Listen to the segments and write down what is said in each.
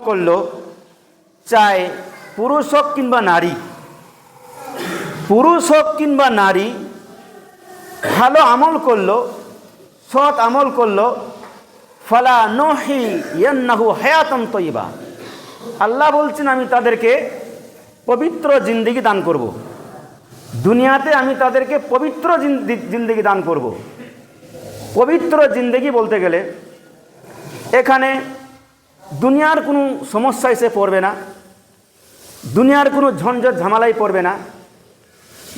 করলো, চাই পুরুষ হোক কিংবা নারী, পুরুষ হোক কিংবা নারী ভালো আমল করলো, সৎ আমল করলো, ফালা নুহিয়ান্নাহু হায়াতান তাইয়্যিবা, আল্লাহ বলছেন আমি তাদেরকে পবিত্র জিন্দেগি দান করব। দুনিয়াতে আমি তাদেরকে পবিত্র জিন্দেগি দান করব। পবিত্র জিন্দেগি বলতে গেলে এখানে দুনিয়ার কোনো সমস্যায় সে পড়বে না, দুনিয়ার কোনো ঝঞ্ঝট ঝামেলায় পড়বে না।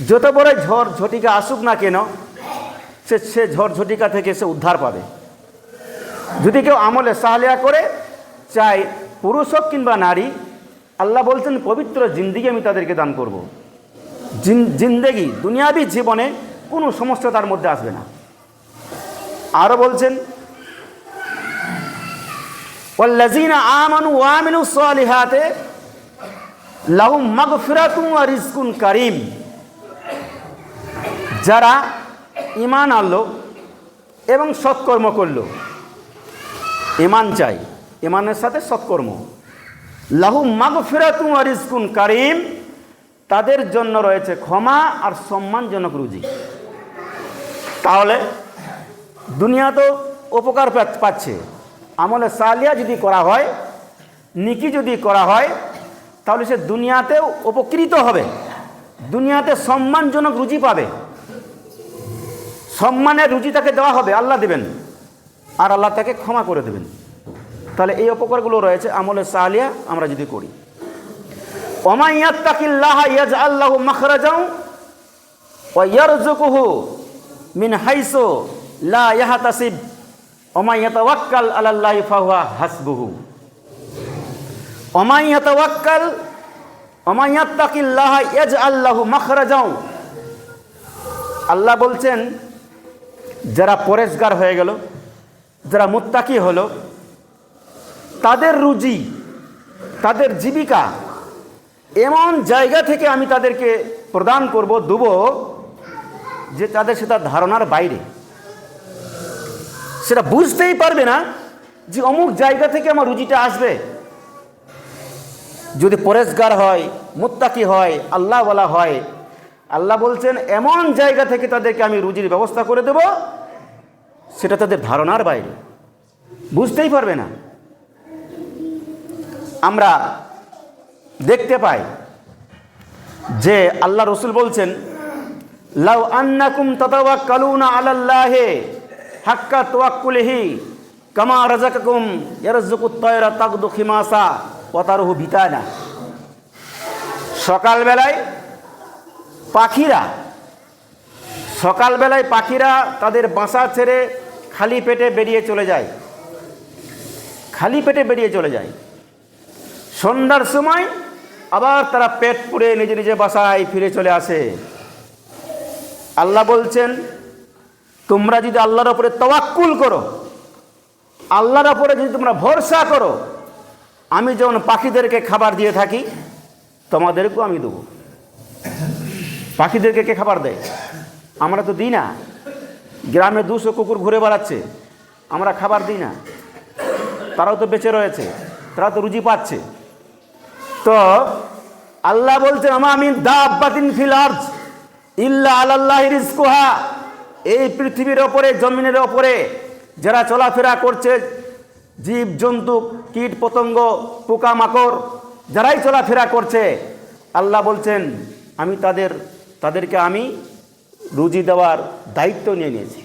যত বড় ঝড় ঝটিকা আসুক না কেন সে ঝড় ঝটিকা থেকে সে উদ্ধার পাবে। যদি কেউ আমলে সালেহা করে, চাই পুরুষ হোক কিংবা নারী, আল্লাহ বলছেন পবিত্র জিন্দেগি আমি তাদেরকে দান করব। জিন্দেগি দুনিয়াবি জীবনে কোনো সমস্যা তার মধ্যে আসবে না। আরও বলছেন ওয়াল্লাযীনা আমানু ওয়া আমিলুস সালিহাতি লাহুম মাগফিরাতুন ওয়া রিজকুন কারীম, যারা ঈমান আনলো এবং সৎকর্ম করলো, ঈমান চাই, ঈমানের সাথে সৎকর্ম, লাহুম মাগফিরাতুন ওয়া রিজকুন কারীম, তাদের জন্য রয়েছে ক্ষমা আর সম্মানজনক রুজি। তাহলে দুনিয়া তো উপকার পাচ্ছে, আমলে সালিহা যদি করা হয়, নেকি যদি করা হয়, তাহলে সে দুনিয়াতেও উপকৃত হবে, দুনিয়াতে সম্মানজনক রুজি পাবে, সম্মানের রুজি তাকে দেওয়া হবে, আল্লাহ দেবেন, আর আল্লাহ তাকে ক্ষমা করে দেবেন। তাহলে এই উপকারগুলো রয়েছে আমলে সালিহা আমরা যদি করি। ওয়া ইয়াত্তাকিল্লাহা ইয়াজআল লাহু মাখরাজাও ওয়া ইয়ারযুকুহু মিন হাইসু লা ইয়াহতাসিব ওয়া ইয়াতাওয়াক্কাল আলাল্লাহি ফাহুয়া হাসবুহু। ওয়া ইয়াত্তাকিল্লাহা ইয়াজআল লাহু মাখরাজাও, আল্লাহ বলছেন যারা পরেশগার হয়ে গেল, যারা মুত্তাকি হলো, তাদের রুজি, তাদের জীবিকা এমন জায়গা থেকে আমি তাদেরকে প্রদান করব, দেব, যে তাদের সেটা ধারণার বাইরে, সেটা বুঝতেই পারবে না যে অমুক জায়গা থেকে আমার রুজিটা আসবে। যদি পরেশগার হয়, মুত্তাকি হয়, আল্লাহওয়ালা হয়, আল্লাহ বলছেন এমন জায়গা থেকে তাদেরকে আমি রুজির ব্যবস্থা করে দেব, সেটা তাদের ধারণার বাইরে, বুঝতেই পারবে না। আমরা দেখতে পাই যে আল্লাহ রসুল বলছেন লাউ আন্নাকুম তাতাওয়াক্কালুনা আলাল্লাহি হাক্কা তাওয়াক্কুলিহি কামা রাযাকাকুম ইয়ারযুকুত তায়রা তাগদু খিমাসা ওয়া তারুহু বিতানা। সকালবেলায় পাখিরা তাদের বাসা ছেড়ে খালি পেটে বেরিয়ে চলে যায়, সন্ধ্যার সময় আবার তারা পেট পুড়ে নিজে নিজে বাসায় ফিরে চলে আসে। আল্লাহ বলছেন তোমরা যদি আল্লাহর উপরে তাওয়াক্কুল করো, আল্লাহর উপরে যদি তোমরা ভরসা করো, আমি যেমন পাখিদেরকে খাবার দিয়ে থাকি তোমাদেরকেও আমি দেবো। পাখিদেরকে কে খাবার দেয়? আমরা তো দিই না। গ্রামে 200 কুকুর ঘুরে বেড়াচ্ছে, আমরা খাবার দিই না, তারাও তো বেঁচে রয়েছে, তারা তো রুজি পাচ্ছে। তো আল্লাহ বলছেন আমা মিন দাব্বাতিন ফিল আরজ ইল্লা আলাল্লাহি রিজকুহা, এই পৃথিবীর ওপরে, জমিনের ওপরে যারা চলাফেরা করছে, জীব জন্তু, কীট পতঙ্গ, পোকামাকড় যারাই চলাফেরা করছে, আল্লাহ বলছেন আমি তাদেরকে আমি রুজি দেওয়ার দায়িত্ব নিয়ে নিয়েছি।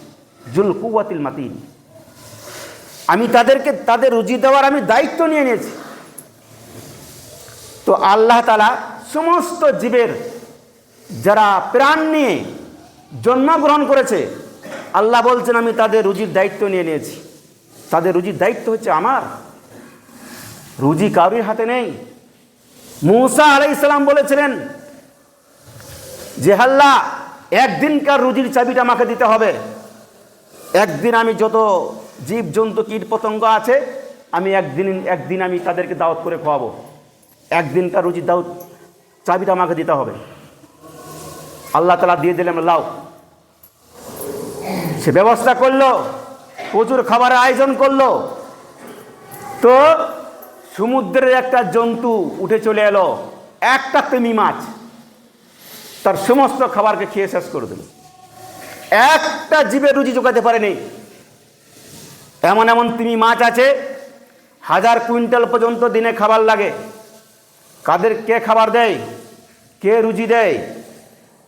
জুল কুওয়াতিল মাতিন, আমি তাদের রুজি দেওয়ার আমি দায়িত্ব নিয়ে নিয়েছি। তো আল্লাহ তাআলা সমস্ত জীবের যারা প্রাণ নিয়ে জন্মগ্রহণ করেছে, আল্লাহ বলছেন আমি তাদের রুজির দায়িত্ব নিয়ে নিয়েছি। তাদের রুজির দায়িত্ব হচ্ছে আমার, রুজি কারোর হাতে নেই। মূসা আলাইহিস সালাম বলেছিলেন যে আল্লাহ একদিনকার রুজির চাবিটা আমাকে দিতে হবে, একদিন আমি যত জীব জন্তু কীট পতঙ্গ আছে আমি একদিন আমি তাদেরকে দাওয়াত করে খাওয়াবো, একদিনকার রুজির চাবিটা আমাকে দিতে হবে। আল্লাহ তাআলা দিয়ে দিলেন, লাও। সে ব্যবস্থা করলো, প্রচুর খাবারের আয়োজন করলো। তো সমুদ্রের একটা জন্তু উঠে চলে এলো, একটা তিমি মাছ, তার সমস্ত খাবারকে খেয়ে শেষ করে দিল। একটা জীবের রুজি জোগাতে পারেনি। এমন এমন তিমি মাছ আছে 1000 কুইন্টাল পর্যন্ত দিনে খাবার লাগে। কে খাবার দেয়? কে রুজি দেয়?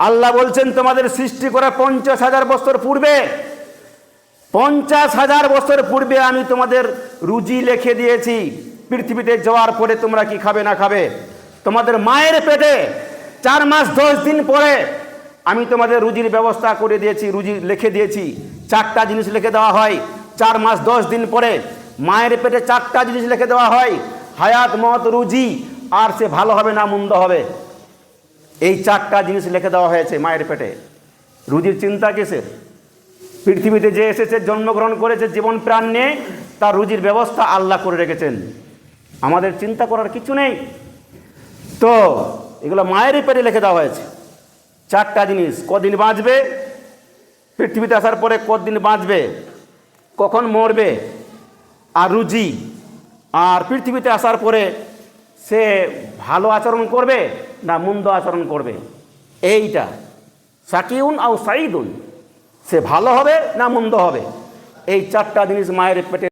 আল্লাহ বলছেন তোমাদের সৃষ্টি করা 50,000 বছর পূর্বে, 50,000 বছর পূর্বে আমি তোমাদের রুজি লিখে দিয়েছি। পৃথিবীতে যাওয়ার পরে তোমরা কি খাবে না খাবে, তোমাদের মায়ের পেটে 4 মাস 10 দিন পরে আমি তোমাদের রুজির ব্যবস্থা করে দিয়েছি, রুজি লিখে দিয়েছি। 4টা জিনিস লিখে দেওয়া হয়। 4 মাস 10 দিন পরে মায়ের পেটে 4টা জিনিস লিখে দেওয়া হয়, হায়াত, মত, রুজি, আর সে ভালো হবে না মন্দ হবে। এই 4টা জিনিস লিখে দেওয়া হয়েছে মায়ের পেটে। রুজির চিন্তা কিসের? পৃথিবীতে যে এসেছে, জন্মগ্রহণ করেছে, জীবন প্রাণ নিয়ে, তার রুজির ব্যবস্থা আল্লাহ করে রেখেছেন। আমাদের চিন্তা করার কিছু নেই। তো এগুলো মায়েরই পেটে লিখে দেওয়া হয়েছে। 4টা জিনিস, কদিন বাঁচবে, পৃথিবীতে আসার পরে কদিন বাঁচবে, কখন মরবে, আর রুজি, আর পৃথিবীতে আসার পরে সে ভালো আচরণ করবে না মন্দ আচরণ করবে। এইটা সাকিউন আও সাইদুন, সে ভালো হবে না মন্দ হবে। এই 4টা জিনিস মায়ের পেটে